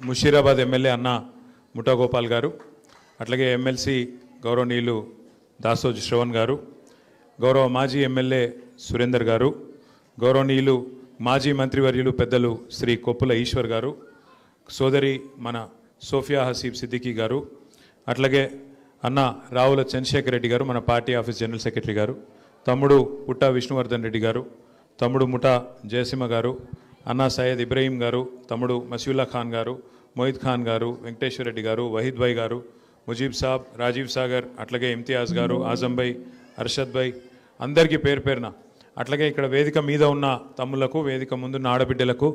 Musheerabad MLA అన్న ముఠా గోపాల్ గారు, అట్లాగే ఎమ్మెల్సీ గౌరవనీయులు దాసోజు శ్రవణ్ గారు, గౌరవ మాజీ ఎమ్మెల్యే సురేందర్ గారు, గౌరవనీయులు మాజీ మంత్రివర్యులు పెద్దలు శ్రీ కొప్పుల ఈశ్వర్ గారు, సోదరి మన సోఫియా హసీబ్ సిద్దికీ గారు, అట్లాగే అన్న రావుల చంద్రశేఖర్ రెడ్డి గారు మన పార్టీ ఆఫీస్ జనరల్ సెక్రటరీ గారు, తమ్ముడు పుట్టా విష్ణువర్ధన్ రెడ్డి గారు, తమ్ముడు ముఠా జయసింహ గారు, అన్నా సయ్యద్ ఇబ్రహీం గారు, తమ్ముడు మసీవుల్లా ఖాన్ గారు, మొయిద్ ఖాన్ గారు, వెంకటేశ్వర రెడ్డి గారు, వహీద్ భాయ్ గారు, ముజీబ్ సాబ్, రాజీవ్ సాగర్, అట్లాగే ఇమ్తియాజ్ గారు, ఆజం భాయ్, అర్షద్ భాయ్, అందరికీ పేరు పేరున, అట్లాగే ఇక్కడ వేదిక మీద ఉన్న తమ్ముళ్లకు, వేదిక ముందున్న ఆడబిడ్డలకు,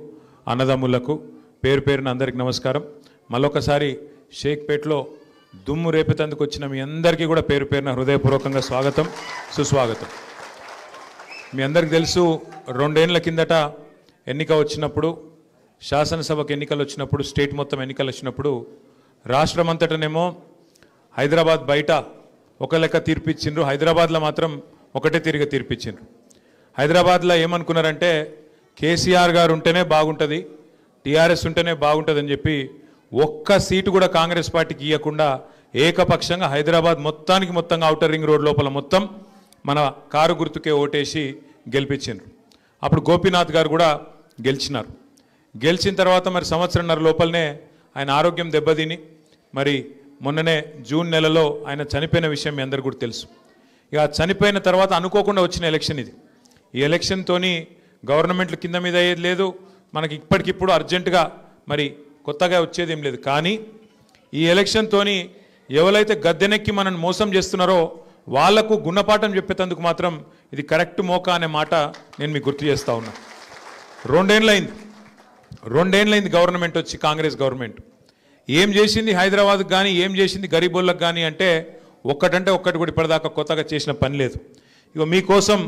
అన్నదమ్ములకు పేరు పేరున అందరికీ నమస్కారం. మళ్ళొకసారి షేక్పేట్లో దుమ్ము రేపేందుకు వచ్చిన మీ అందరికీ కూడా పేరు పేరున హృదయపూర్వకంగా స్వాగతం, సుస్వాగతం. మీ అందరికీ తెలుసు, 2 ఏళ్ల కిందట ఎన్నిక వచ్చినప్పుడు, శాసనసభకు ఎన్నికలు వచ్చినప్పుడు, స్టేట్ మొత్తం ఎన్నికలు వచ్చినప్పుడు రాష్ట్రమంతటనేమో హైదరాబాద్ బయట ఒక లెక్క తీర్పిచ్చిండ్రు, హైదరాబాద్లో మాత్రం ఒకటే తిరిగి తీర్పిచ్చిండ్రు. హైదరాబాద్లో ఏమనుకున్నారంటే కేసీఆర్ గారు ఉంటేనే బాగుంటుంది, టీఆర్ఎస్ ఉంటేనే బాగుంటుందని చెప్పి ఒక్క సీటు కూడా కాంగ్రెస్ పార్టీకి ఇవ్వకుండా ఏకపక్షంగా హైదరాబాద్ మొత్తంగా ఔటర్ రింగ్ రోడ్ లోపల మొత్తం మన కారు గుర్తుకే ఓటేసి గెలిపించిండ్రు. అప్పుడు గోపీనాథ్ గారు కూడా గెలిచినారు. గెలిచిన తర్వాత మరి సంవత్సరంన్నర లోపలనే ఆయన ఆరోగ్యం దెబ్బతిని మరి మొన్ననే జూన్ నెలలో ఆయన చనిపోయిన విషయం మీ అందరికీ కూడా తెలుసు. ఇక చనిపోయిన తర్వాత అనుకోకుండా వచ్చిన ఎలక్షన్ ఇది. ఈ ఎలక్షన్తోని గవర్నమెంట్లు కింద మీద అయ్యేది లేదు, మనకి ఇప్పటికిప్పుడు అర్జెంటుగా మరి కొత్తగా వచ్చేది ఏం లేదు. కానీ ఈ ఎలక్షన్తోని ఎవరైతే గద్దెనెక్కి మనల్ని మోసం చేస్తున్నారో వాళ్లకు గుణపాఠం చెప్పేందుకు మాత్రం ఇది కరెక్ట్ మోకా అనే మాట నేను మీకు గుర్తు చేస్తూ ఉన్నా. 2 ఏళ్ళైంది గవర్నమెంట్ వచ్చి, కాంగ్రెస్ గవర్నమెంట్ ఏం చేసింది హైదరాబాద్కి కానీ, ఏం చేసింది గరీబోళ్ళకి కానీ అంటే ఒక్కటి కూడా ఇప్పటిదాకా కొత్తగా చేసిన పని లేదు. ఇక మీకోసం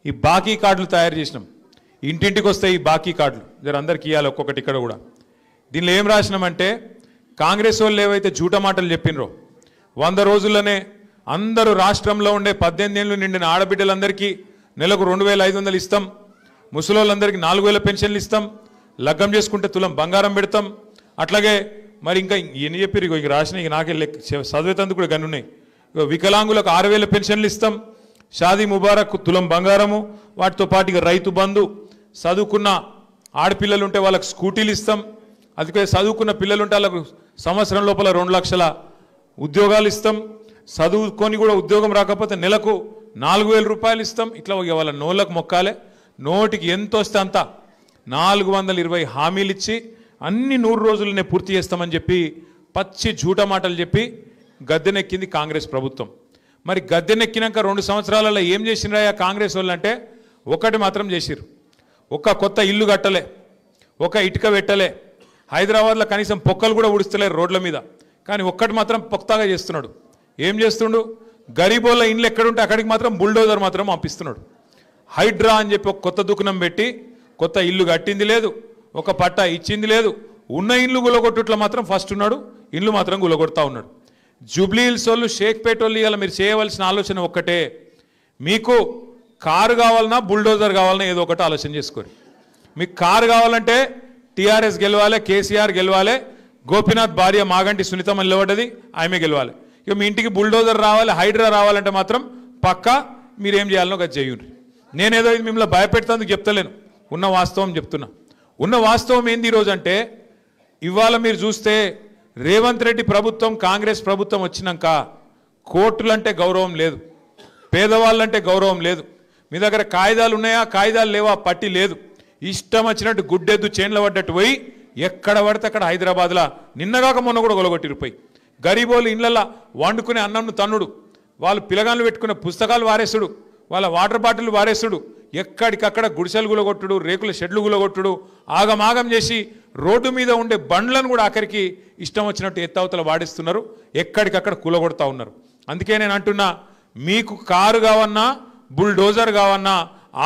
ఈ బాకీ కార్డులు తయారు చేసినాం. ఇంటింటికి వస్తాయి ఈ బాకీ కార్డులు, జర అందరికి ఇవ్వాలి ఒక్కొక్కటి. ఇక్కడ కూడా దీనిలో ఏం రాసినామంటే కాంగ్రెస్ వాళ్ళు ఏవైతే జూట మాటలు చెప్పినరో 100 రోజుల్లోనే అందరూ రాష్ట్రంలో ఉండే 18 ఏళ్ళు నిండిన ఆడబిడ్డలందరికీ నెలకు 2500 ఇస్తాం, ముసలోళ్ళందరికీ 4000 పెన్షన్లు ఇస్తాం, లగ్గం చేసుకుంటే తులం బంగారం పెడతాం, అట్లాగే మరి ఇంకా ఎన్ని చెప్పారు ఇక రాసిన ఇక నాకే చదివేతందుకు కూడా గన్నున్నాయి. ఇక వికలాంగులకు 6000 పెన్షన్లు ఇస్తాం, షాదీ ముబారక్ తులం బంగారము, వాటితో పాటు ఇక రైతు బంధు, చదువుకున్న ఆడపిల్లలు ఉంటే వాళ్ళకు స్కూటీలు ఇస్తాం, అందుకే చదువుకున్న పిల్లలు ఉంటే వాళ్ళకు సంవత్సరం లోపల 2 లక్షల ఉద్యోగాలు ఇస్తాం, చదువుకొని కూడా ఉద్యోగం రాకపోతే నెలకు 4000 రూపాయలు ఇస్తాం. ఇట్లా వాళ్ళ నోళ్ళకు మొక్కాలే, నోటికి ఎంత వస్తే అంత 420 హామీలు ఇచ్చి అన్ని 100 రోజులనే పూర్తి చేస్తామని చెప్పి పచ్చి జూట మాటలు చెప్పి గద్దెనెక్కింది కాంగ్రెస్ ప్రభుత్వం. మరి గద్దెనెక్కినాక 2 సంవత్సరాలలో ఏం చేసినారా కాంగ్రెస్ వాళ్ళు అంటే ఒకటి మాత్రం చేసిరు. ఒక్క కొత్త ఇల్లు కట్టలే, ఒక ఇటుక పెట్టలే, హైదరాబాద్లో కనీసం పొక్కలు కూడా ఉడుస్తలేరు రోడ్ల మీద. కానీ ఒక్కటి మాత్రం పొక్తాగా చేస్తున్నాడు. ఏం చేస్తుండు, గరీబోళ్ళ ఇండ్లు ఎక్కడుంటే అక్కడికి మాత్రం బుల్డోజర్ మాత్రం పంపిస్తున్నాడు. హైడ్రా అని చెప్పి ఒక కొత్త దుకాణం పెట్టి కొత్త ఇల్లు కట్టింది లేదు, ఒక పట్టా ఇచ్చింది లేదు, ఉన్న ఇల్లు గులగొట్టుట్లో మాత్రం ఫస్ట్ ఉన్నాడు, ఇల్లు మాత్రం గులగొడతా ఉన్నాడు. జూబ్లీ హిల్స్ వాళ్ళు, షేక్పేట వాళ్ళు ఇవాళ మీరు చేయవలసిన ఆలోచన ఒక్కటే, మీకు కారు కావాలన్నా బుల్డోజర్ కావాలన్నా ఏదో ఒకటి ఆలోచన చేసుకోరు. మీకు కారు కావాలంటే టీఆర్ఎస్ గెలవాలి, కేసీఆర్ గెలవాలి, గోపీనాథ్ భార్య మాగంటి సునీతమ్మ నిలబడ్డది, ఆమె గెలవాలి. ఇక మీ ఇంటికి బుల్డోజర్ రావాలి, హైడ్రా రావాలంటే మాత్రం పక్కా మీరేం చేయాలనో అది చేయండి. నేనేదో ఇది మిమ్మల్ని భయపెడతానికి చెప్తలేను, ఉన్న వాస్తవం చెప్తున్నా. ఉన్న వాస్తవం ఏంది ఈరోజు అంటే ఇవాళ మీరు చూస్తే రేవంత్ రెడ్డి ప్రభుత్వం, కాంగ్రెస్ ప్రభుత్వం వచ్చినాక కోర్టులంటే గౌరవం లేదు, పేదవాళ్ళంటే గౌరవం లేదు, మీ దగ్గర కాయిదాలు ఉన్నాయా కాయిదాలు లేవా పట్టి లేదు, ఇష్టం వచ్చినట్టు గుడ్డెద్దు చేన్ల పడ్డట్టు పోయి ఎక్కడ పడితే అక్కడ హైదరాబాద్లో నిన్నగాక మొన్న కూడా గొలగొట్టిరిపోయి గరీబోళ్ళు ఇళ్లల్లో వండుకునే అన్నంను తన్నుడు, వాళ్ళు పిలగాళ్ళు పెట్టుకునే పుస్తకాలు వారేసుడు, వాళ్ళ వాటర్ బాటిల్ వారేసుడు, ఎక్కడికక్కడ గుడిసెలు గులగొట్టుడు, రేకుల షెడ్లు గులగొట్టుడు, ఆగమాగం చేసి రోడ్డు మీద ఉండే బండ్లను కూడా ఆఖరికి ఇష్టం వచ్చినట్టు ఎత్తవతల వాడిస్తున్నారు, ఎక్కడికక్కడ కూలగొడతా ఉన్నారు. అందుకే నేను అంటున్నా, మీకు కారు కావన్నా బుల్డోజర్ కావన్నా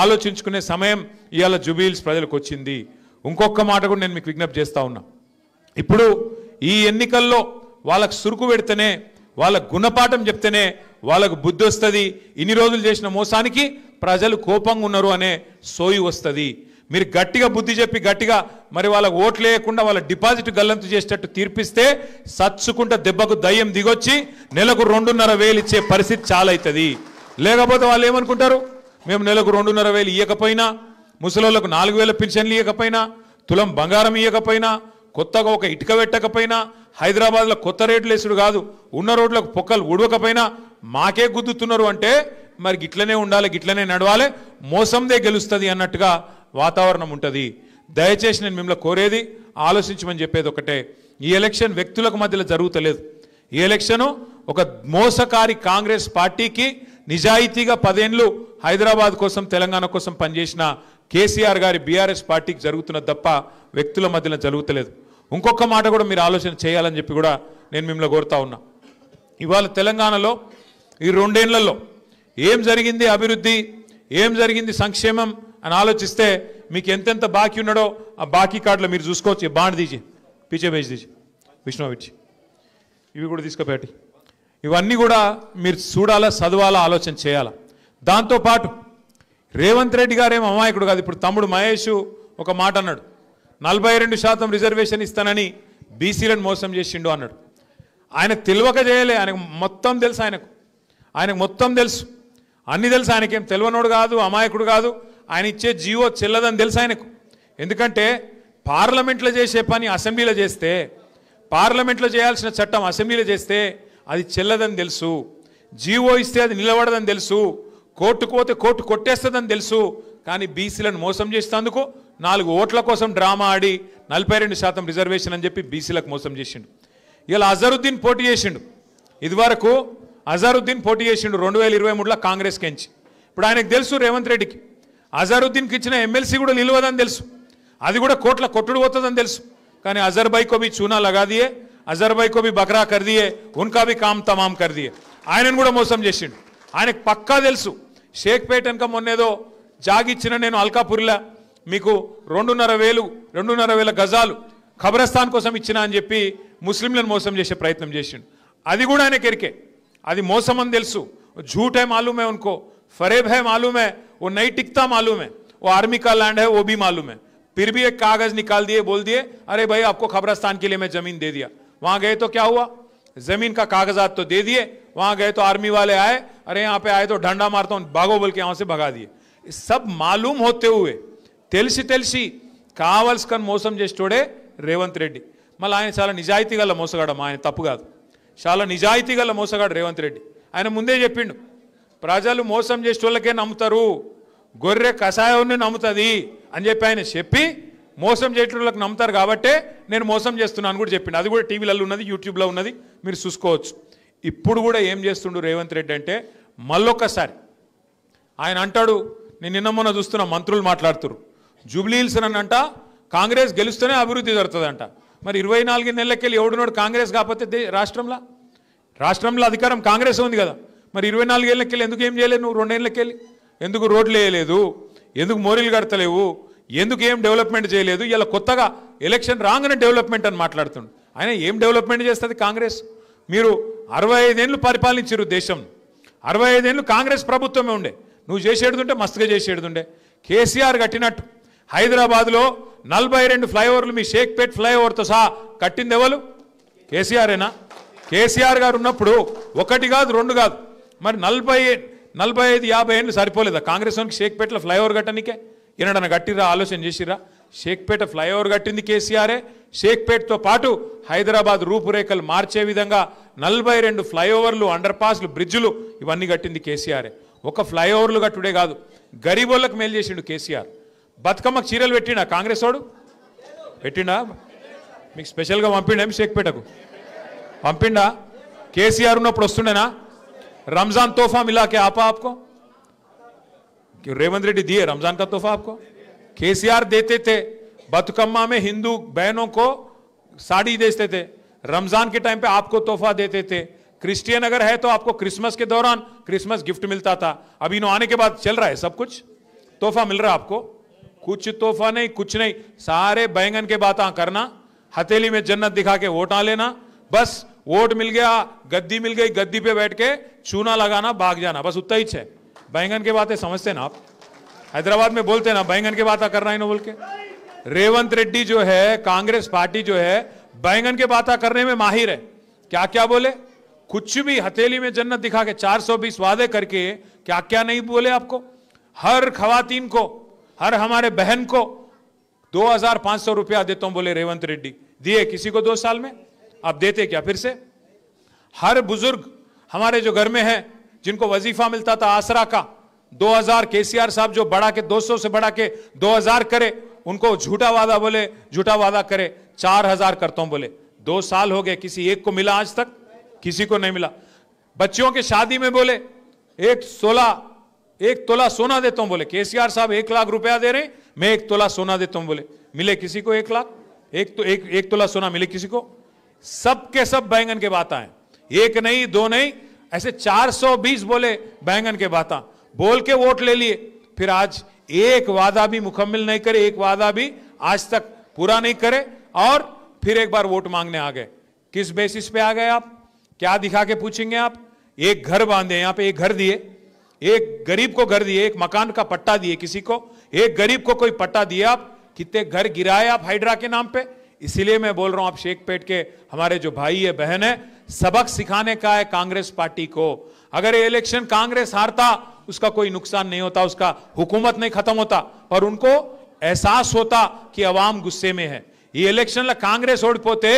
ఆలోచించుకునే సమయం ఇవాళ జూబ్లీ హిల్స్ ప్రజలకు వచ్చింది. ఇంకొక మాట కూడా నేను మీకు విజ్ఞప్తి చేస్తూ ఉన్నా. ఇప్పుడు ఈ ఎన్నికల్లో వాళ్ళకు సురుకు పెడితేనే, వాళ్ళకు గుణపాఠం చెప్తేనే వాళ్ళకు బుద్ధి వస్తుంది, ఇన్ని రోజులు చేసిన మోసానికి ప్రజలు కోపంగా ఉన్నారు అనే సోయి వస్తుంది. మీరు గట్టిగా బుద్ధి చెప్పి గట్టిగా మరి వాళ్ళకు ఓట్లు లేకుండా వాళ్ళ డిపాజిట్ గల్లంతు చేసేటట్టు తీర్పిస్తే సచ్చుకుంటే దెబ్బకు దయ్యం దిగొచ్చి నెలకు 2,500 ఇచ్చే పరిస్థితి చాలా అవుతుంది. లేకపోతే వాళ్ళు ఏమనుకుంటారు, మేము నెలకు 2,500 ఇవ్వకపోయినా, ముసలోళ్ళకు 4,000 పెన్షన్లు ఇవ్వకపోయినా, తులం బంగారం ఇవ్వకపోయినా, కొత్తగా ఒక ఇటుక పెట్టకపోయినా, హైదరాబాద్లో కొత్త రేట్లు వేసుడు కాదు, ఉన్న రోడ్లకు పొక్కలు ఉడవకపోయినా మాకే గుద్దుతున్నారు అంటే మరి గిట్లనే ఉండాలి, గిట్లనే నడవాలి, మోసందే గెలుస్తుంది అన్నట్టుగా వాతావరణం ఉంటుంది. దయచేసి నేను మిమ్మల్ని కోరేది ఆలోచించమని చెప్పేది ఒకటే, ఈ ఎలక్షన్ వ్యక్తులకు మధ్యలో జరుగుతలేదు. ఈ ఎలక్షను ఒక మోసకారి కాంగ్రెస్ పార్టీకి నిజాయితీగా 10 ఏళ్ళు హైదరాబాద్ కోసం తెలంగాణ కోసం పనిచేసిన కేసీఆర్ గారి బీఆర్ఎస్ పార్టీకి జరుగుతున్నది తప్ప వ్యక్తుల మధ్యలో జరుగుతలేదు. ఇంకొక మాట కూడా మీరు ఆలోచన చేయాలని చెప్పి కూడా నేను మిమ్మల్ని కోరుతా ఉన్నా. ఇవాళ తెలంగాణలో ఈ 2 ఏళ్లలో ఏం జరిగింది అభివృద్ధి, ఏం జరిగింది సంక్షేమం అని ఆలోచిస్తే మీకు ఎంతెంత బాకీ ఉన్నాడో ఆ బాకీ కార్డులో మీరు చూసుకోవచ్చు. బాండ్ దీజీ పీచే బేచ్ దీజీ విష్ణువిచ్చి ఇవి కూడా తీసుకుపెట్టి ఇవన్నీ కూడా మీరు చూడాలా, చదవాలా, ఆలోచన చేయాలా. దాంతోపాటు రేవంత్ రెడ్డి గారు ఏం అమాయకుడు కాదు. ఇప్పుడు తమ్ముడు మహేష్ ఒక మాట అన్నాడు, 42% రిజర్వేషన్ ఇస్తానని బీసీలను మోసం చేసిండు అన్నాడు. ఆయనకు తెలియక చేయలే, ఆయనకు మొత్తం తెలుసు, ఆయనకు మొత్తం తెలుసు, అన్నీ తెలుసు. ఆయనకేం తెలియనోడు కాదు, అమాయకుడు కాదు. ఆయన ఇచ్చే జీవో చెల్లదని తెలుసు ఆయనకు. ఎందుకంటే పార్లమెంట్లో చేసే పని అసెంబ్లీలో చేస్తే, పార్లమెంట్లో చేయాల్సిన చట్టం అసెంబ్లీలో చేస్తే అది చెల్లదని తెలుసు, జీవో ఇస్తే అది నిలబడదని తెలుసు, కోర్టుకు పోతే కోర్టు కొట్టేస్తుందని తెలుసు. కానీ బీసీలను మోసం చేసేందుకు 4 ఓట్ల కోసం డ్రామా ఆడి 42% రిజర్వేషన్ అని చెప్పి బీసీలకు మోసం చేసిండు. ఇలా అజరుద్దీన్ పోటీ చేసిండు. ఇదివరకు అజరుద్దీన్ పోటీ చేసిండు 2023లో కాంగ్రెస్కి ఎంచి. ఇప్పుడు ఆయనకు తెలుసు రేవంత్ రెడ్డికి అజరుద్దీన్కి ఇచ్చిన ఎమ్మెల్సీ కూడా నిలవదని తెలుసు, అది కూడా కోట్ల కొట్టుడు పోతుందని తెలుసు. కానీ అజర్ భాయ్ కో భీ చూనా లగా దియే, అజర్ భాయ్ కో భీ బకరా కర్ దియే, ఉన్కా భీ కామ్ తమామ్ కర్ దియే. ఆయనను కూడా మోసం చేసిండు. ఆయనకు పక్కా తెలుసు షేక్పేట వెనక మొన్నేదో జాగిచ్చిన నేను అల్కాపూర్లా మీకు 2,500 గజాలు ఖబరస్థాన్ కోసం ఇచ్చిన అని చెప్పి ముస్లింలను మోసం చేసే ప్రయత్నం చేసిండు. అది కూడా ఆయనకి ఎరికే, అది మోసం అని తెలుసు. झूठ है मालूम है उनको, फरेब है मालूम है, वो नहीं टिकता मालूम है, वो आर्मी का लैंड है वो भी मालूम है. फिर भी एक कागज निकाल दिए, बोल दिए अरे भाई आपको खबरस्तान के लिए मैं जमीन दे दिया. वहां गए तो क्या हुआ, जमीन का कागजात तो दे दिए, वहां गए तो आर्मी वाले आए, अरे यहाँ पे आए तो डंडा मारता हूं भागो बोल के यहां से भगा दिए. सब मालूम होते हुए తెలిసి కావాల్సుకొని మోసం చేసేటోడే రేవంత్ రెడ్డి. మళ్ళీ ఆయన చాలా నిజాయితీ గల మోసగాడు, ఆయన తప్పు కాదు, చాలా నిజాయితీ గల మోసగాడు రేవంత్ రెడ్డి. ఆయన ముందే చెప్పిండు, ప్రజలు మోసం చేసేటోళ్ళకే నమ్ముతారు, గొర్రె కషాయాన్ని నమ్ముతుంది అని చెప్పి ఆయన చెప్పి మోసం చేసేటోళ్ళకి నమ్ముతారు కాబట్టే నేను మోసం చేస్తున్నాను కూడా చెప్పిండు. అది కూడా టీవీలలో ఉన్నది, యూట్యూబ్లో ఉన్నది, మీరు చూసుకోవచ్చు. ఇప్పుడు కూడా ఏం చేస్తుండు రేవంత్ రెడ్డి అంటే మళ్ళొక్కసారి ఆయన అంటాడు, నేను నిన్న మొన్న చూస్తున్న మంత్రులు మాట్లాడుతున్నారు, జూబ్లీ హిల్స్ అని అంట కాంగ్రెస్ గెలుస్తూనే అభివృద్ధి జరుగుతుందంట. మరి 24 నెలలకెళ్ళి ఎవడునోడు కాంగ్రెస్ కాకపోతే రాష్ట్రంలో అధికారం కాంగ్రెస్ ఉంది కదా, మరి 24 ఏళ్ళకెళ్ళి ఎందుకు ఏం చేయలేదు నువ్వు? 2 ఏళ్ళకెళ్ళి ఎందుకు రోడ్లు వేయలేదు, ఎందుకు మోరీలు కడతలేవు, ఎందుకు ఏం డెవలప్మెంట్ చేయలేదు? ఇలా కొత్తగా ఎలక్షన్ రాగానే డెవలప్మెంట్ అని మాట్లాడుతుండు. ఆయన ఏం డెవలప్మెంట్ చేస్తుంది కాంగ్రెస్? మీరు 65 ఏళ్ళు పరిపాలించారు దేశం, 65 ఏళ్ళు కాంగ్రెస్ ప్రభుత్వమే ఉండే, నువ్వు చేసేడుంటే మస్తుగా చేసేడుండే. కేసీఆర్ కట్టినట్టు హైదరాబాద్లో 42 ఫ్లైఓవర్లు మీ షేక్పేట్ ఫ్లైఓవర్తో సహా కట్టింది ఎవరు? కేసీఆరేనా? కేసీఆర్ గారు ఉన్నప్పుడు 1 కాదు 2 కాదు, మరి 45-50 ఏళ్ళు సరిపోలేదా కాంగ్రెస్ వానికి షేక్పేటలో ఫ్లైఓవర్ కట్టనికే? ఈనాడన కట్టిరా? ఆలోచన చేసిరా? షేక్పేట ఫ్లైఓవర్ కట్టింది కేసీఆరే. షేక్పేట్తో పాటు హైదరాబాద్ రూపురేఖలు మార్చే విధంగా 42 ఫ్లైఓవర్లు, అండర్ పాస్లు, బ్రిడ్జులు ఇవన్నీ కట్టింది కేసీఆరే. ఒక ఫ్లైఓవర్లు కట్టుడే కాదు, గరీబోళ్ళకు మేలు చేసిండు కేసీఆర్. బతుకమ్మకు చీరలు పెట్టిండా కాంగ్రెస్ వాడు? పెట్టిండా? మీకు స్పెషల్గా పంపిండా షేక్పేటకు? పంపిండా? కేసీఆర్ ఉన్నప్పుడు వస్తుండేనా? रमजान तोहफा मिला के आपको? रेवंत रेड्डी दिए रमजान का तोहफा आपको? केसीआर देते थे, बतुकम्मा में हिंदू बहनों को साड़ी देते थे, रमजान के टाइम पे आपको तोहफा देते थे. क्रिश्चियन अगर है तो आपको क्रिसमस के दौरान क्रिसमस गिफ्ट मिलता था. अभी इन्हों आने के बाद चल रहा है सब कुछ, तोहफा मिल रहा है आपको? कुछ तोहफा नहीं, कुछ नहीं. सारे बैंगन के बातें करना, हथेली में जन्नत दिखा के वोट आ लेना, बस वोट मिल गया, गद्दी मिल गई, गद्दी पे बैठ के चूना लगाना, भाग जाना, बस उतना ही है. बैंगन के बातें समझते ना आप? हैदराबाद में बोलते हैं ना बैंगन की बात कर रहा है ना बोल के। रेवंत रेड्डी जो है, कांग्रेस पार्टी जो है, बैंगन की बात करने में माहिर है। क्या क्या बोले, कुछ भी हथेली में जन्नत दिखा के 420 वादे करके क्या क्या नहीं बोले आपको। हर खवातीन को, हर हमारे बहन को 2500 रुपया देता हूं बोले रेवंत रेड्डी। दिए किसी को 2 साल में? आप देते क्या फिर से? हर बुजुर्ग हमारे जो घर में है, जिनको वजीफा मिलता था आसरा का 2000, केसीआर साहब जो बढ़ा के 200 से बढ़ा के 2000 करे, उनको झूठा वादा बोले, झूठा वादा करे 4000 करता हूं बोले। 2 साल हो गए, किसी एक को मिला आज तक? किसी को नहीं मिला। बच्चियों के शादी में बोले 1 तोला सोना देता हूं बोले। केसीआर साहब 1 लाख रुपया दे रहे, मैं 1 तोला सोना देता हूं बोले। मिले किसी को 1 लाख? एक तोला सोना मिले किसी को? सबके सब बैंगन के बात आए, एक नहीं 2 नहीं, ऐसे 420 बोले बैंगन के बात बोल के वोट ले लिए। फिर आज एक वादा भी मुकम्मल नहीं करे, एक वादा भी आज तक पूरा नहीं करे, और फिर एक बार वोट मांगने आ गए। किस बेसिस पे आ गए आप? क्या दिखा के पूछेंगे आप? एक घर बांधे, यहां पे एक घर दिए, एक गरीब को घर दिए, एक मकान का पट्टा दिए किसी को, एक गरीब को कोई पट्टा दिए आप? कितने घर गिराए आप हाइड्रा के नाम पे? इसीलिए मैं बोल रहा हूं, आप शेखपेट के हमारे जो भाई है बहन है, सबक सिखाने का है कांग्रेस पार्टी को। अगर ये इलेक्शन कांग्रेस हारता, उसका कोई नुकसान नहीं होता, उसका हुकूमत नहीं खत्म होता, पर उनको एहसास होता कि अवाम गुस्से में है। ఈ ఎలక్షన్ల కాంగ్రెస్ ఓడిపోతే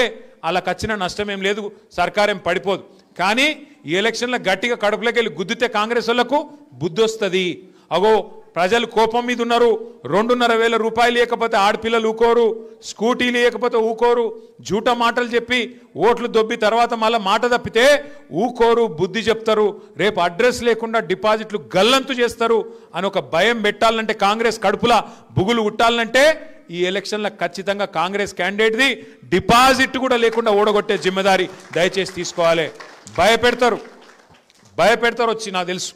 వాళ్ళకి వచ్చిన నష్టం ఏం లేదు, సర్కార్ ఏం పడిపోదు. కానీ ఈ ఎలక్షన్ల గట్టిగా కడుపులోకి వెళ్ళి గుద్దితే కాంగ్రెస్ వాళ్ళకు బుద్ధి వస్తుంది. అగో ప్రజలు కోపం మీద ఉన్నారు. 2,500 రూపాయలు ఇవ్వకపోతే ఆడపిల్లలు ఊకోరు, స్కూటీలు ఇవ్వకపోతే ఊకోరు, జూట మాటలు చెప్పి ఓట్లు దొబ్బి తర్వాత మళ్ళీ మాట తప్పితే ఊకోరు, బుద్ధి చెప్తారు, రేపు అడ్రస్ లేకుండా డిపాజిట్లు గల్లంతు చేస్తారు అని ఒక భయం పెట్టాలంటే, కాంగ్రెస్ కడుపులా బుగులు ఉట్టాలంటే ఈ ఎలక్షన్ల ఖచ్చితంగా కాంగ్రెస్ క్యాండిడేట్ది డిపాజిట్ కూడా లేకుండా ఓడగొట్టే జిమ్మదారి దయచేసి తీసుకోవాలి. భయపెడతారు వచ్చి నాకు తెలుసు.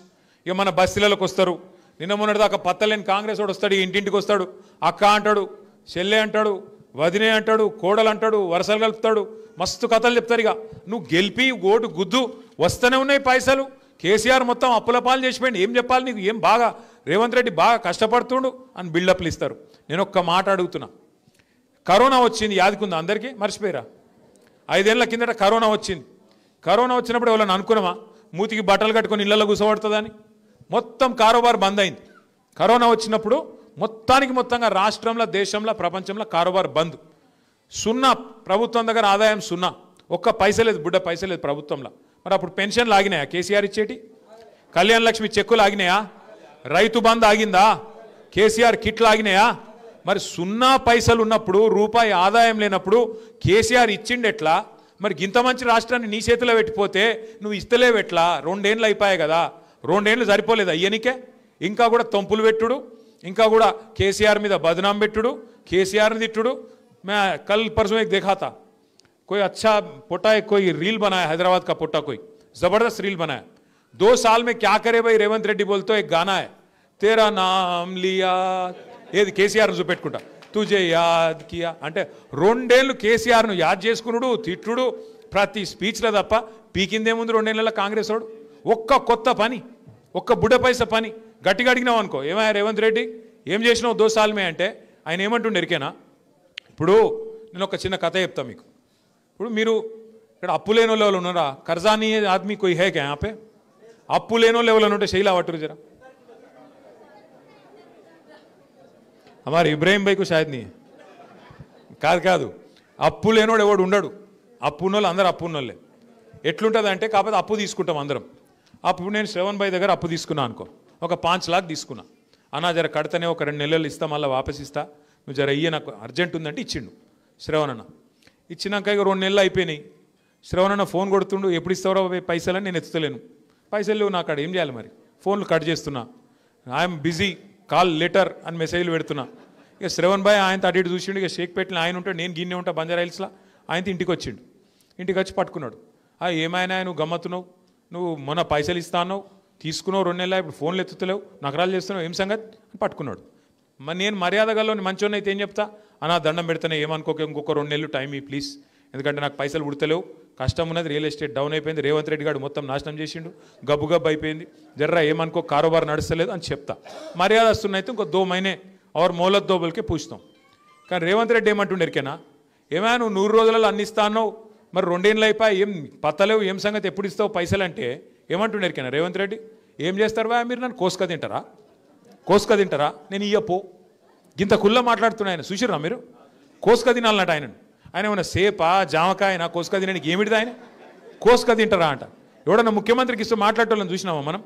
ఇక మన బస్తీలకు వస్తారు. నిన్న మొన్నటిదాకా పత్తలేని కాంగ్రెస్ వాడు వస్తాడు, ఇంటింటికి వస్తాడు, అక్క అంటాడు, చెల్లె అంటాడు, వదినే అంటాడు, కోడలు అంటాడు, వరసలు కలుపుతాడు, మస్తు కథలు చెప్తారు. ఇక నువ్వు గెలిపి ఓటు గుద్దు, వస్తూనే ఉన్నాయి పైసలు. కేసీఆర్ మొత్తం అప్పుల పాలు చేసిపోయింది, ఏం చెప్పాలి నీకు? ఏం బాగా రేవంత్ రెడ్డి బాగా కష్టపడుతుండు అని బిల్డప్లు ఇస్తారు. నేను ఒక్క మాట అడుగుతున్నా, కరోనా వచ్చింది యాదికుందా అందరికీ? మర్చిపోయారా? 5 ఏళ్ల కిందట కరోనా వచ్చింది. కరోనా వచ్చినప్పుడు ఎవరైనా అనుకున్నామా మూతికి బట్టలు కట్టుకొని ఇళ్లలో కూర్చోబడుతుందని? మొత్తం కారోబార్ బంద్ అయింది. కరోనా వచ్చినప్పుడు మొత్తంగా రాష్ట్రంలో, దేశంలో, ప్రపంచంలో కారోబార్ బంద్. సున్నా, ప్రభుత్వం దగ్గర ఆదాయం సున్నా, ఒక్క పైసా లేదు, బుడ్డ పైసా లేదు ప్రభుత్వంలో. మరి అప్పుడు పెన్షన్లు ఆగినాయా? కేసీఆర్ ఇచ్చేటి కళ్యాణ లక్ష్మి చెక్కులు ఆగినాయా? రైతు బంద్ ఆగిందా? కేసీఆర్ కిట్లు ఆగినాయా? మరి సున్నా పైసలు ఉన్నప్పుడు, రూపాయి ఆదాయం లేనప్పుడు కేసీఆర్ ఇచ్చిండెట్లా? మరి ఇంత మంచి రాష్ట్రాన్ని నీ చేతిలో పెట్టిపోతే నువ్వు ఇస్తలేవెట్లా? 2 ఏళ్ళు అయిపోయాయి కదా, 2 ఏళ్ళు సరిపోలేదు అయ్యనికే? ఇంకా కూడా తొంపులు పెట్టుడు, ఇంకా కూడా కేసీఆర్ మీద బదనాం పెట్టుడు, కేసీఆర్ని తిట్టుడు. मैं कल परसों एक देखा था, कोई अच्छा पोटा है, कोई रील बनाया, हैदराबाद का पोटा कोई जबरदस्त रील बनाया. 2 साल में क्या करे भाई रेवंत रेड्डी बोलते एक गाना है, तेरा नाम लिया, ये కేసీఆర్ చూపెట్టుకుంటా, తుజే యాద్ కియా అంటే 2 ఏళ్ళు కేసీఆర్ను యాద్ చేసుకున్నాడు, తిట్టుడు ప్రతి స్పీచ్లో తప్ప పీకిందేముంది 2 ఏళ్ళ కాంగ్రెస్ వాడు? ఒక్క కొత్త పని, ఒక్క బుడ్డ పైసా పని గట్టిగా అడిగినావు అనుకో, ఏమయ్యా రేవంత్ రెడ్డి ఏం చేసినావు 2 साल में అంటే ఆయన ఏమంటుండే ఎరికేనా? ఇప్పుడు నేను ఒక చిన్న కథ చెప్తా మీకు. ఇప్పుడు మీరు ఇక్కడ అప్పు లేనో లెవెల్ ఉన్నారా? కర్జానీ ఆద్మీ కోई है क्या यहाँ पे? అప్పు లేనో లెవెల్ ఉంటే శైలా వట్టురు జరా. हमारे इब्राहिम भाई को शायद नहीं है. కాదు అప్పు లేనోడు ఎవడు ఉండడు. అప్పు ఉన్నోళ్ళు అందరూ అప్పు ఉన్నోళ్ళే. ఎట్లుంటుంది అంటే, కాకపోతే అప్పు తీసుకుంటాం అందరం. అప్పుడు నేను శ్రవణ్ భాయ్ దగ్గర అప్పు తీసుకున్నా అనుకో, ఒక 5 लाख తీసుకున్నా. అన్నా జర కడతనే ఒక 2 నెలలు ఇస్తా, మళ్ళీ వాపస్ ఇస్తా, నువ్వు జర ఇయ్య, నాకు అర్జెంట్ ఉందంటే ఇచ్చిండు శ్రవణ్ అన్న. ఇచ్చినాక ఇక 2 నెలలు అయిపోయినాయి. శ్రవణ్ అన్న ఫోన్ కొడుతుండు, ఎప్పుడు ఇస్తావో పైసలని. నేను ఎత్తుతలేను, పైసలు లేవు నాకు, ఏం చేయాలి మరి? ఫోన్లు కట్ చేస్తున్నా, ఐఎమ్ బిజీ, కాల్ లెటర్ అని మెసేజ్లు పెడుతున్నా. ఇక శ్రవణ్ భాయ్ ఆయన అటు ఇటు చూసిండు. ఇక షేక్పేటలో ఆయన ఉంటాడు, నేను గిన్నె ఉంటా బంజారా హిల్స్లో. ఆయనతో ఇంటికి వచ్చిండు. ఇంటికి వచ్చి పట్టుకున్నాడు. ఏమైనా నువ్వు గమ్మత్తున్నావు, నువ్వు మొన్న పైసలు ఇస్తా అన్నావు, తీసుకున్నావు 2 నెలలు, ఇప్పుడు ఫోన్లు ఎత్తుతలేవు, నకరాలు చేస్తున్నావు, ఏం సంగతి అని పట్టుకున్నాడు. మరి నేను మర్యాద గల్లోని మంచోని అయితే ఏం చెప్తా, అన్నా దండం పెడితేనే ఏమనుకోక, ఇంకొక 2 నెలలు టైం ఈ ప్లీజ్, ఎందుకంటే నాకు పైసలు ఉడతలేవు, కష్టం ఉన్నది, రియల్ ఎస్టేట్ డౌన్ అయిపోయింది, రేవంత్ రెడ్డి గారు మొత్తం నాశనం చేసిండు, గబ్బు గబ్బు అయిపోయింది, జర్రా ఏమనుకో కారోబార్ నడుస్తలేదు అని చెప్తా. మర్యాద వస్తున్నాయితే ఇంకో 2 మहीने और मोहलत 2 बोल के पूछతాం. కానీ రేవంత్ రెడ్డి ఏమంటుండే ఎరికేనా, ఏమైనా నువ్వు 100 రోజులలో అన్ని ఇస్తా అన్నావు, మరి 2 ఏళ్ళు అయిపోయి ఏం పత్తలేవు, ఏం సంగతి, ఎప్పుడు ఇస్తావు పైసలు అంటే ఏమంటుండే ఎరికేనా రేవంత్ రెడ్డి, ఏం చేస్తారు వా మీరు, నన్ను కోసుక తింటారా, నేను ఇయ్యపో, ఇంత కుల్ల మాట్లాడుతున్నా ఆయన, చూసిర్రా మీరు, కోసుక తినాలన్నట్టు ఆయన ఏమన్నా సేపా జామకాయన కోసుక తినడానికి ఏమిటిది, ఆయన కోసుక తింటారా అంట. ఎవడన్నా ముఖ్యమంత్రికి ఇస్తూ మాట్లాడేటోళ్ళని చూసినామా మనం?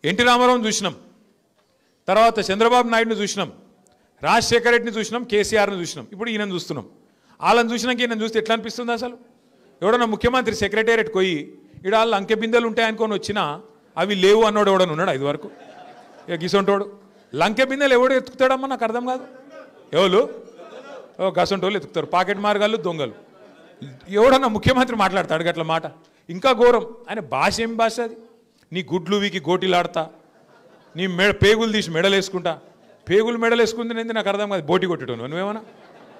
ఎన్టీ రామారావుని చూసినాం, తర్వాత చంద్రబాబు నాయుడుని చూసినాం, రాజశేఖర రెడ్డిని చూసినాం, కేసీఆర్ని చూసినాం, ఇప్పుడు ఈయనను చూస్తున్నాం. వాళ్ళని చూసినాక ఈయన చూస్తే ఎట్లా అనిపిస్తుంది అసలు? ఎవడన్నా ముఖ్యమంత్రి సెక్రటేరియట్ పోయి ఇక్కడ వాళ్ళు అంకె బిందెలు ఉంటాయనుకొని వచ్చినా అవి లేవు అన్నోడు ఎవడన్నా ఉన్నాడు ఇది వరకు? ఇక గిసొంటోడు లంకె బిందెలు ఎవడు ఎత్తుకుతాడమ్మా, నాకు అర్థం కాదు. ఎవరు గసంటోళ్ళు ఎత్తుకుతారు, పాకెట్ మార్గాలు, దొంగలు. ఎవడన్నా ముఖ్యమంత్రి మాట్లాడతాడు గట్ల మాట? ఇంకా ఘోరం, ఆయన భాష ఏం భాష అది? నీ గుడ్లు వీకి గోటీలాడతా, నీ పేగులు తీసి మెడలేసుకుంటా, పేగులు మెడలేసుకుంది నాకు అర్థం కాదు, బోటి కొట్టడం నువ్వేమన్నా,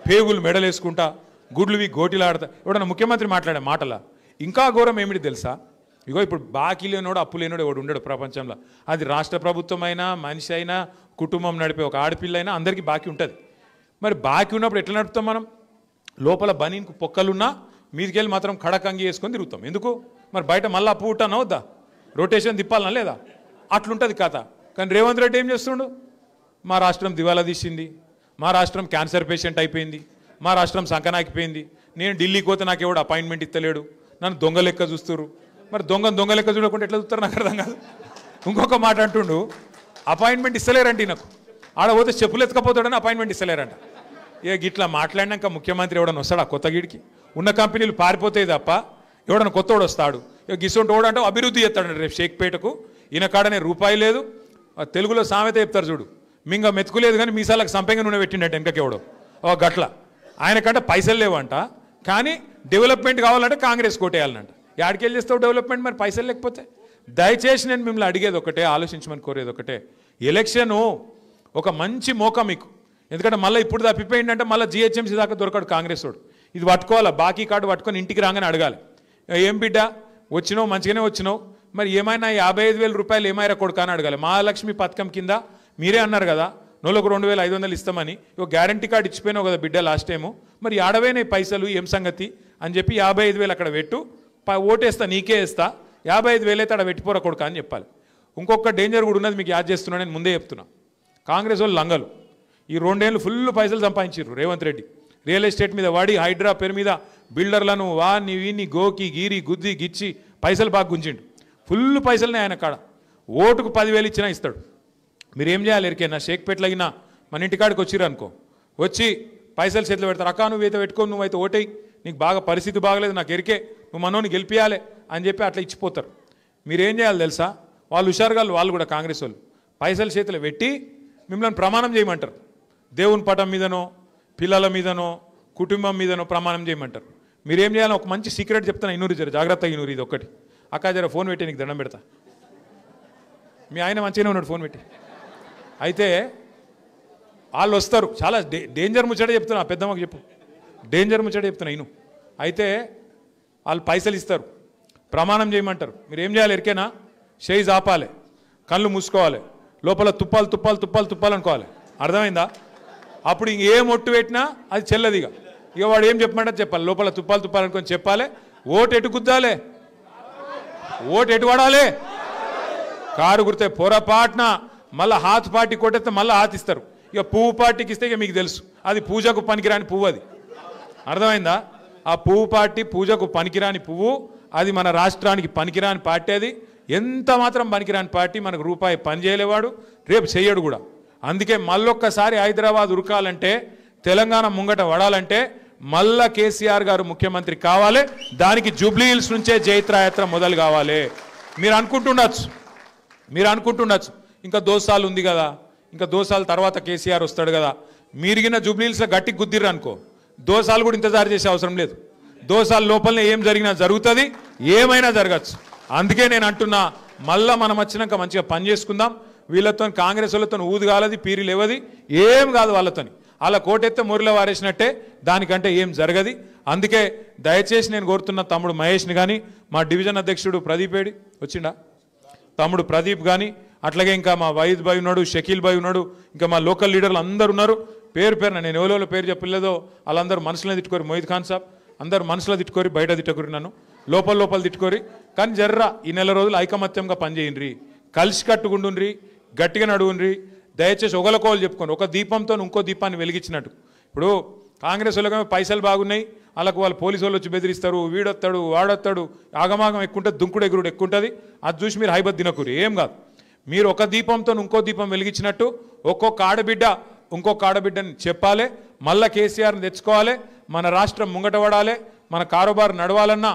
పేగులు మెడలేసుకుంటా, గుడ్లు వీకి గోటీలాడతా, ఎవడన్నా ముఖ్యమంత్రి మాట్లాడే మాటలా? ఇంకా ఘోరం ఏమిటి తెలుసా? ఇగో ఇప్పుడు బాకీ లేనోడు అప్పు లేనోడు ఎవడు ఉండడు ప్రపంచంలో. అది రాష్ట్ర ప్రభుత్వం అయినా, మనిషి అయినా, కుటుంబం నడిపే ఒక ఆడపిల్ల అయినా అందరికీ బాకీ ఉంటుంది. మరి బాకీ ఉన్నప్పుడు ఎట్లా నడుపుతాం మనం? లోపల బనీన్కు పొక్కలున్నా మీదికెళ్ళి మాత్రం కడకంగి వేసుకొని తిరుగుతాం. ఎందుకు మరి? బయట మళ్ళీ అప్పు ఉంటానా వద్దా, రొటేషన్ తిప్పాలనా లేదా? అట్లుంటుంది కథ. కానీ రేవంత్ రెడ్డి ఏం చేస్తుండు? మా రాష్ట్రం దివాలా తీసింది, మా రాష్ట్రం క్యాన్సర్ పేషెంట్ అయిపోయింది, మా రాష్ట్రం సంకనాకిపోయింది, నేను ఢిల్లీకి పోతే నాకు ఎవడు అపాయింట్మెంట్ ఇస్తలేడు, నన్ను దొంగ లెక్క చూస్తున్నారు. మరి దొంగ లెక్క చూడకుండా ఎట్లా చూస్తారు నాకు అర్థం కాదు. ఇంకొక మాట అంటుండు, అపాయింట్మెంట్ ఇస్తలేరండి నాకు, ఆడ పోతే చెప్పులు ఎత్తుకపోతాడని అపాయింట్మెంట్ ఇస్తలేరంట. ఇక గిట్లా మాట్లాడినాక ముఖ్యమంత్రి ఎవడన్నా వస్తాడు ఆ కొత్త గిడికి? ఉన్న కంపెనీలు పారిపోతాయి తప్ప ఎవడన్నా కొత్తోడు వస్తాడు? ఇక గిసొంటి వాడు అంటే అభివృద్ధి చేస్తాడు. రేపు షేక్పేటకు ఈయన కాడనే రూపాయి లేదు. తెలుగులో సామెత చెప్తారు చూడు, మింగ మెతుకులేదు కానీ మీసాలకు సంపెంగ నూనె పెట్టిండట వెనకకెవడో ఓ గట్ల. ఆయనకంటే పైసలు లేవంట, కానీ డెవలప్మెంట్ కావాలంటే కాంగ్రెస్ కోటేయాలనంట. యాడికెళ్ళి చేస్తావు డెవలప్మెంట్ మరి పైసలు లేకపోతే? దయచేసి నేను మిమ్మల్ని అడిగేది ఒకటే, ఆలోచించమని కోరేది ఒకటే, ఎలక్షను ఒక మంచి మోకా మీకు. ఎందుకంటే మళ్ళీ ఇప్పుడు తప్పిపోయిందంటే మళ్ళీ జిహెచ్ఎంసీ దాకా దొరకడు కాంగ్రెస్ వాడు. ఇది పట్టుకోవాలా, బాకీ కార్డు పట్టుకొని ఇంటికి రాగానే అడగాలి, ఏం బిడ్డ వచ్చినావు, మంచిగానే వచ్చినావు, మరి ఏమైనా 55,000 రూపాయలు ఏమైనా కొడుకా అని అడగాలి. మహాలక్ష్మి పథకం కింద మీరే అన్నారు కదా నెలకు 2,500 ఇస్తామని, ఒక గ్యారంటీ కార్డు ఇచ్చిపోయినావు కదా బిడ్డ లాస్ట్ టైము, మరి ఆడవేనే పైసలు ఏం సంగతి అని చెప్పి 55,000 అక్కడ పెట్టు, ఓటేస్తా నీకే వేస్తా, 55,000 అయితే అక్కడ పెట్టిపోరా కొడుకా అని చెప్పాలి. ఇంకొక డేంజర్ కూడా ఉన్నది మీకు యాడ్ చేస్తున్నా, నేను ముందే చెప్తున్నా. కాంగ్రెస్ వాళ్ళు లంగలు ఈ 2 ఏళ్ళు ఫుల్ పైసలు సంపాదించారు. రేవంత్ రెడ్డి రియల్ ఎస్టేట్ మీద వాడి, హైడ్రా పేరు మీద బిల్డర్లను వాన్ని వీన్ని గోకి గీరి గుద్ది గిచ్చి పైసలు బాగా గుంజిండు. ఫుల్ పైసలనే ఆయన కాడ. ఓటుకు 10,000 ఇచ్చినా ఇస్తాడు. మీరు ఏం చేయాలి ఎరికేనా? షేక్పేటలగినా మన ఇంటికాడికి వచ్చిర్రు అనుకో, వచ్చి పైసలు చేతిలో పెడతారు, అక్క నువ్వైతే పెట్టుకో, నువ్వైతే ఓటేయి, నీకు బాగా పరిస్థితి బాగలేదు, నాకు ఎరికే, నువ్వు మనోని గెలిపియాలి అని చెప్పి అట్లా ఇచ్చిపోతారు. మీరేం చేయాలి తెలుసా? వాళ్ళు హుషారుగా వాళ్ళు కూడా కాంగ్రెస్ వాళ్ళు పైసలు చేతిలో పెట్టి మిమ్మల్ని ప్రమాణం చేయమంటారు. దేవుని పటం మీదనో, పిల్లల మీదనో, కుటుంబం మీదనో ప్రమాణం చేయమంటారు. మీరేం చేయాలి? ఒక మంచి సీక్రెట్ చెప్తాను, ఇన్నూరు జర జాగ్రత్తగా ఇన్నూరు. ఇది ఒక్కటి, అక్క జర ఫోన్ పెట్టి నీకు దండం పెడతా. మీ ఆయన మంచిగానే ఉన్నాడు ఫోన్ పెట్టి. అయితే వాళ్ళు వస్తారు, చాలా డేంజర్ ముచ్చట చెప్తున్నా, పెద్దమ్మకు చెప్పు, డేంజర్ ముచ్చట చెప్తున్నా ఇను. అయితే వాళ్ళు పైసలు ఇస్తారు, ప్రమాణం చేయమంటారు. మీరు ఏం చేయాలి ఎరికేనా? షేజ్ ఆపాలి, కళ్ళు మూసుకోవాలి, లోపల తుప్పాలు తుప్పాలు తుప్పాలు తుప్పాలు అనుకోవాలి. అర్థమైందా? అప్పుడు ఇంకేం ఒట్టు పెట్టినా అది చెల్లదిగా. ఇక వాడు ఏం చెప్పమంటే చెప్పాలి, లోపల తుప్పాలు తుప్పాలు అనుకొని చెప్పాలి. ఓటు ఎటు గుద్దాలి, ఓటు ఎటు పడాలి, కారు గుర్తే. పొరపాటున మళ్ళీ హాత్ పార్టీ కొట్టేస్తే మళ్ళీ హాత్ ఇస్తారు. ఇక పువ్వు పార్టీకి ఇస్తే ఇక మీకు తెలుసు, అది పూజకు పనికిరాని పువ్వు. అది అర్థమైందా? ఆ పువ్వు పార్టీ పూజకు పనికిరాని పువ్వు, అది మన రాష్ట్రానికి పనికిరాని పార్టీ. అది ఎంత మాత్రం పనికిరాని పార్టీ, మనకు రూపాయి పని చేయలేవాడు, రేపు చెయ్యడు కూడా. అందుకే మళ్ళొక్కసారి హైదరాబాద్ ఉరకాలంటే, తెలంగాణ ముంగట పడాలంటే మళ్ళా కేసీఆర్ గారు ముఖ్యమంత్రి కావాలి. దానికి జూబ్లీ హిల్స్ నుంచే జైత్రయాత్ర మొదలు కావాలి. మీరు అనుకుంటుండొచ్చు ఇంకా దోసాలు ఉంది కదా, ఇంకా దోసాల తర్వాత కేసీఆర్ వస్తాడు కదా. మీరిగిన జూబ్లీ హిల్స్లో గట్టి గుద్దిర్రు అనుకో, దోసాలు కూడా ఇంతజారు చేసే అవసరం లేదు. దోసాల లోపలనే ఏం జరిగినా జరుగుతుంది, ఏమైనా జరగచ్చు. అందుకే నేను అంటున్నా, మళ్ళా మనం వచ్చినాక మంచిగా పని చేసుకుందాం. వీళ్ళతో కాంగ్రెస్ వాళ్ళతో ఊదు కాలది, పీరి లేవది, ఏం కాదు వాళ్ళతోని. అలా కోటెత్తే మురిలో వారేసినట్టే, దానికంటే ఏం జరగది. అందుకే దయచేసి నేను కోరుతున్న తమ్ముడు మహేష్ని కానీ, మా డివిజన్ అధ్యక్షుడు ప్రదీప్ ఏడి వచ్చిండా, తమ్ముడు ప్రదీప్ కానీ, అట్లాగే ఇంకా మా వైద్ భాయ్ ఉన్నాడు, షకీల్ భాయ్ ఉన్నాడు, ఇంకా మా లోకల్ లీడర్లు అందరు ఉన్నారు. పేరు పేరున నేను ఎవరో పేరు చెప్పలేదో వాళ్ళందరూ మనసులో తిట్టుకోరు. మొయిద్ ఖాన్ సాబ్ అందరు మనసులో తిట్టుకోరి, బయట తిట్టుకోరి, నన్ను లోపల తిట్టుకోరి. కానీ జర్రా ఈ నెల రోజులు ఐకమత్యంగా పనిచేయండి, కలిసి కట్టుకుంటుండ్రి, గట్టిగా నడువుండ్రి. దయచేసి ఒకరికోలు చెప్పుకోండి. ఒక దీపంతో ఇంకో దీపాన్ని వెలిగించినట్టు. ఇప్పుడు కాంగ్రెస్ వాళ్ళకి పైసలు బాగున్నాయి, వాళ్ళకు వాళ్ళు పోలీసు వాళ్ళు వచ్చి బెదిరిస్తారు, వీడొస్తాడు వాడొస్తాడు, ఆగమాగం ఎక్కుంటుంది, దుంకుడు ఎగురుడు ఎక్కుంటుంది. అది చూసి మీరు హైబత్ తినకూరు, ఏం కాదు. మీరు ఒక దీపంతో ఇంకో దీపం వెలిగించినట్టు ఒక్కొక్క ఆడబిడ్డ ఇంకొక ఆడబిడ్డని చెప్పాలి. మళ్ళా కేసీఆర్ని తెచ్చుకోవాలి, మన రాష్ట్రం ముంగట పడాలి, మన కారోబార్ నడవాలన్నా,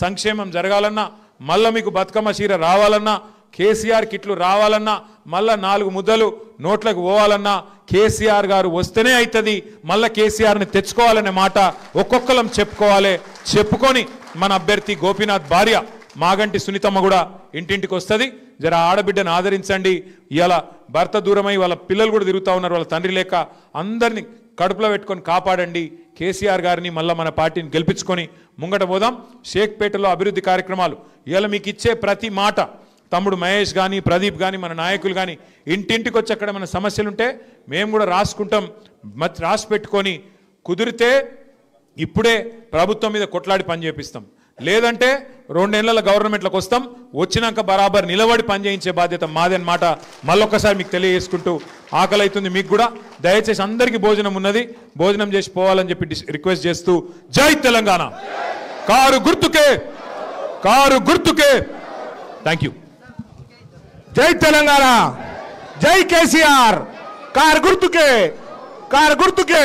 సంక్షేమం జరగాలన్నా, మళ్ళీ మీకు బతుకమ్మ చీర రావాలన్నా, కేసీఆర్ కిట్లు రావాలన్నా, మళ్ళా 4 ముద్దలు నోట్లకు పోవాలన్నా కేసీఆర్ గారు వస్తేనే అవుతుంది. మళ్ళా కేసీఆర్ని తెచ్చుకోవాలనే మాట ఒక్కొక్కరం చెప్పుకోవాలి. చెప్పుకొని మన అభ్యర్థి గోపీనాథ్ భార్య మాగంటి సునీతమ్మ కూడా ఇంటింటికి వస్తుంది. జర ఆడబిడ్డను ఆదరించండి. ఇలా భర్త దూరమై వాళ్ళ పిల్లలు కూడా తిరుగుతూ ఉన్నారు, వాళ్ళ తండ్రి లేక. అందరినీ కడుపులో పెట్టుకొని కాపాడండి. కేసీఆర్ గారిని మళ్ళీ మన పార్టీని గెలిపించుకొని ముంగట పోదాం. షేక్పేటలో అభివృద్ధి కార్యక్రమాలు ఇలా మీకు ఇచ్చే ప్రతి మాట తమ్ముడు మహేష్ కానీ, ప్రదీప్ కానీ, మన నాయకులు కానీ ఇంటింటికి వచ్చి అక్కడ మన సమస్యలు ఉంటే మేము కూడా రాసుకుంటాం. రాసి పెట్టుకొని కుదిరితే ఇప్పుడే ప్రభుత్వం మీద కొట్లాడి పని చేపిస్తాం. లేదంటే 2 నెలల గవర్నమెంట్లకు వస్తాం. వచ్చినాక బరాబర్ నిలబడి పనిచేయించే బాధ్యత మాదన్నమాట మళ్ళొక్కసారి మీకు తెలియజేసుకుంటూ, ఆకలి అవుతుంది మీకు కూడా. దయచేసి అందరికీ భోజనం ఉన్నది, భోజనం చేసి పోవాలని చెప్పి రిక్వెస్ట్ చేస్తూ, జై తెలంగాణ, కారు గుర్తుకే, కారు గుర్తుకే. Thank you. జై తెలంగాణ, జై కేసీఆర్, కారు గుర్తుకే, కారు గుర్తుకే.